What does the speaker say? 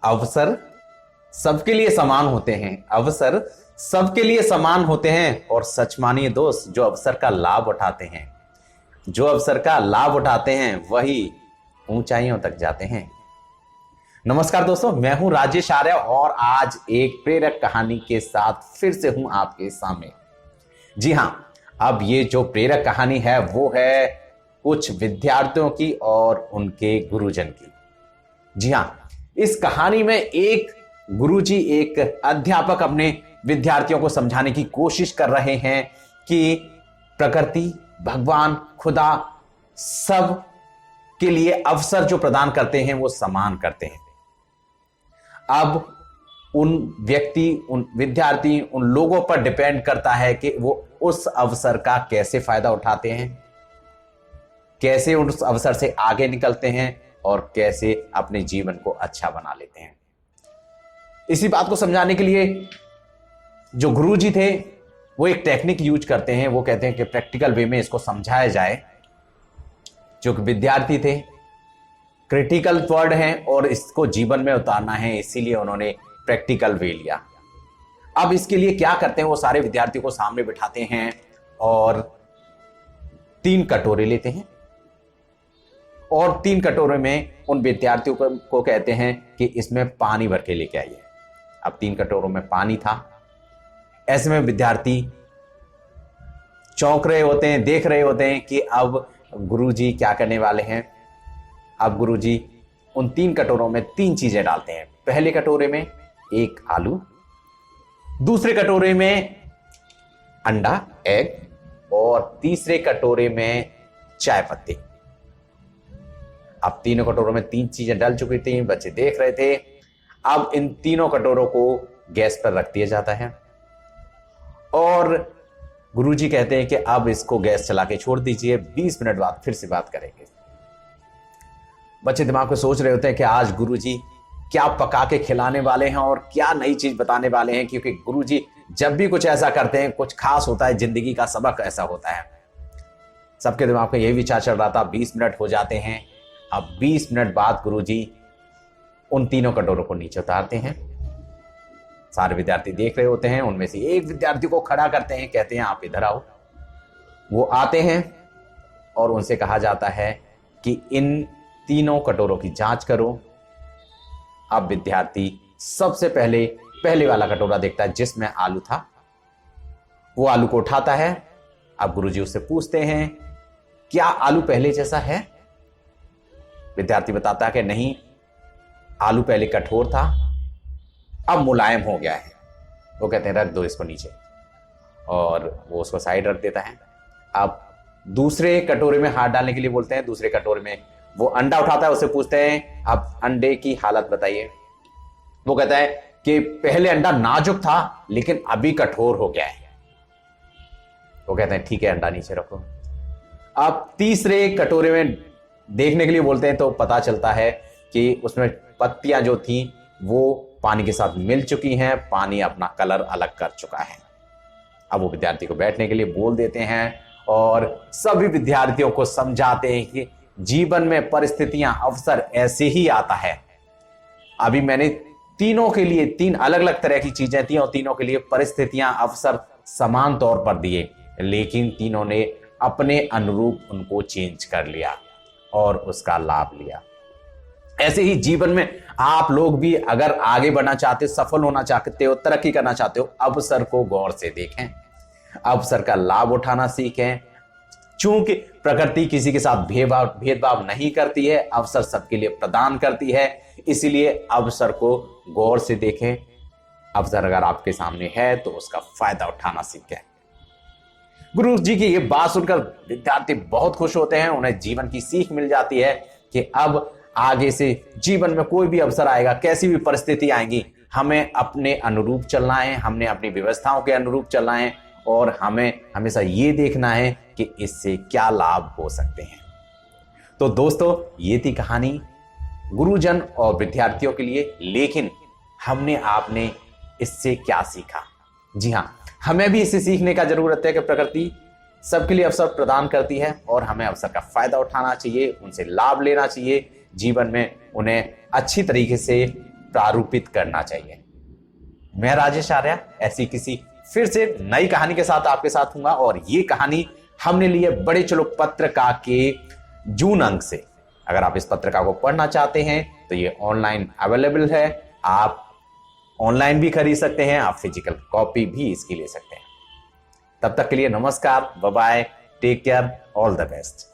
अवसर सबके लिए समान होते हैं, अवसर सबके लिए समान होते हैं। और सच मानिए दोस्त, जो अवसर का लाभ उठाते हैं, जो अवसर का लाभ उठाते हैं वही ऊंचाइयों तक जाते हैं। नमस्कार दोस्तों, मैं हूं राजेश आर्य और आज एक प्रेरक कहानी के साथ फिर से हूं आपके सामने। जी हां, अब ये जो प्रेरक कहानी है वो है कुछ विद्यार्थियों की और उनके गुरुजन की। जी हां, इस कहानी में एक गुरुजी, एक अध्यापक अपने विद्यार्थियों को समझाने की कोशिश कर रहे हैं कि प्रकृति, भगवान, खुदा सब के लिए अवसर जो प्रदान करते हैं वो समान करते हैं। अब उन व्यक्ति, उन विद्यार्थी, उन लोगों पर डिपेंड करता है कि वो उस अवसर का कैसे फायदा उठाते हैं, कैसे उस अवसर से आगे निकलते हैं और कैसे अपने जीवन को अच्छा बना लेते हैं। इसी बात को समझाने के लिए जो गुरुजी थे वो एक टेक्निक यूज करते हैं। वो कहते हैं कि प्रैक्टिकल वे में इसको समझाया जाए। जो विद्यार्थी थे, क्रिटिकल वर्ड है और इसको जीवन में उतारना है, इसीलिए उन्होंने प्रैक्टिकल वे लिया। अब इसके लिए क्या करते हैं, वो सारे विद्यार्थियों को सामने बिठाते हैं और 3 कटोरे लेते हैं और 3 कटोरे में उन विद्यार्थियों को कहते हैं कि इसमें पानी भर के लेके आइए। अब 3 कटोरों में पानी था। ऐसे में विद्यार्थी चौंक रहे होते हैं, देख रहे होते हैं कि अब गुरुजी क्या करने वाले हैं। अब गुरुजी उन 3 कटोरों में 3 चीजें डालते हैं। पहले कटोरे में एक आलू, दूसरे कटोरे में अंडा, एग, और तीसरे कटोरे में चाय पत्ती। अब तीनों कटोरों में 3 चीजें डल चुकी थी, बच्चे देख रहे थे। अब इन तीनों कटोरों को गैस पर रख दिया जाता है और गुरुजी कहते हैं कि अब इसको गैस चला के छोड़ दीजिए, 20 मिनट बाद फिर से बात करेंगे। बच्चे दिमाग में सोच रहे होते हैं कि आज गुरुजी क्या पका के खिलाने वाले हैं और क्या नई चीज बताने वाले हैं, क्योंकि गुरुजी जब भी कुछ ऐसा करते हैं कुछ खास होता है, जिंदगी का सबक ऐसा होता है। सबके दिमाग में यही विचार चल रहा था। 20 मिनट हो जाते हैं। अब 20 मिनट बाद गुरुजी उन तीनों कटोरों को नीचे उतारते हैं। सारे विद्यार्थी देख रहे होते हैं। उनमें से एक विद्यार्थी को खड़ा करते हैं, कहते हैं आप इधर आओ। वो आते हैं और उनसे कहा जाता है कि इन तीनों कटोरों की जांच करो। अब विद्यार्थी सबसे पहले वाला कटोरा देखता है जिसमें आलू था। वो आलू को उठाता है। अब गुरुजी उससे पूछते हैं क्या आलू पहले जैसा है। विद्यार्थी बताता है कि नहीं, आलू पहले कठोर था, अब मुलायम हो गया है। वो कहते हैं रख दो इसको नीचे, और वो उसको साइड रख देता है। अब दूसरे कटोरे में हाथ डालने के लिए बोलते हैं। दूसरे कटोरे में वो अंडा उठाता है, उससे पूछते हैं अब अंडे की हालत बताइए। वो कहता है कि पहले अंडा नाजुक था लेकिन अभी कठोर हो गया है। वो कहते हैं ठीक है, अंडा नीचे रखो। अब तीसरे कटोरे में देखने के लिए बोलते हैं तो पता चलता है कि उसमें पत्तियां जो थी वो पानी के साथ मिल चुकी हैं, पानी अपना कलर अलग कर चुका है। अब वो विद्यार्थी को बैठने के लिए बोल देते हैं और सभी विद्यार्थियों को समझाते हैं कि जीवन में परिस्थितियां, अवसर ऐसे ही आता है। अभी मैंने तीनों के लिए 3 अलग अलग तरह की चीजें थी और तीनों के लिए परिस्थितियां, अवसर समान तौर पर दिए, लेकिन तीनों ने अपने अनुरूप उनको चेंज कर लिया और उसका लाभ लिया। ऐसे ही जीवन में आप लोग भी अगर आगे बढ़ना चाहते, सफल होना चाहते हो, तरक्की करना चाहते हो, अवसर को गौर से देखें, अवसर का लाभ उठाना सीखें। चूंकि प्रकृति किसी के साथ भेदभाव नहीं करती है, अवसर सबके लिए प्रदान करती है, इसीलिए अवसर को गौर से देखें। अवसर अगर आपके सामने है तो उसका फायदा उठाना सीखें। गुरु जी की ये बात सुनकर विद्यार्थी बहुत खुश होते हैं। उन्हें जीवन की सीख मिल जाती है कि अब आगे से जीवन में कोई भी अवसर आएगा, कैसी भी परिस्थिति आएगी, हमें अपने अनुरूप चलना है, हमने अपनी व्यवस्थाओं के अनुरूप चलना है और हमें हमेशा ये देखना है कि इससे क्या लाभ हो सकते हैं। तो दोस्तों, ये थी कहानी गुरुजन और विद्यार्थियों के लिए, लेकिन हमने आपने इससे क्या सीखा? जी हाँ, हमें भी इससे सीखने का जरूरत है कि प्रकृति सबके लिए अवसर प्रदान करती है और हमें अवसर का फायदा उठाना चाहिए, उनसे लाभ लेना चाहिए, जीवन में उन्हें अच्छी तरीके से प्रारूपित करना चाहिए। मैं राजेश आर्या ऐसी किसी फिर से नई कहानी के साथ आपके साथ हूंगा, और ये कहानी हमने ली है बड़े चलो पत्रिका के जून अंक से। अगर आप इस पत्रिका को पढ़ना चाहते हैं तो ये ऑनलाइन अवेलेबल है, आप ऑनलाइन भी खरीद सकते हैं, आप फिजिकल कॉपी भी इसकी ले सकते हैं। तब तक के लिए नमस्कार, bye bye, take care, all the best.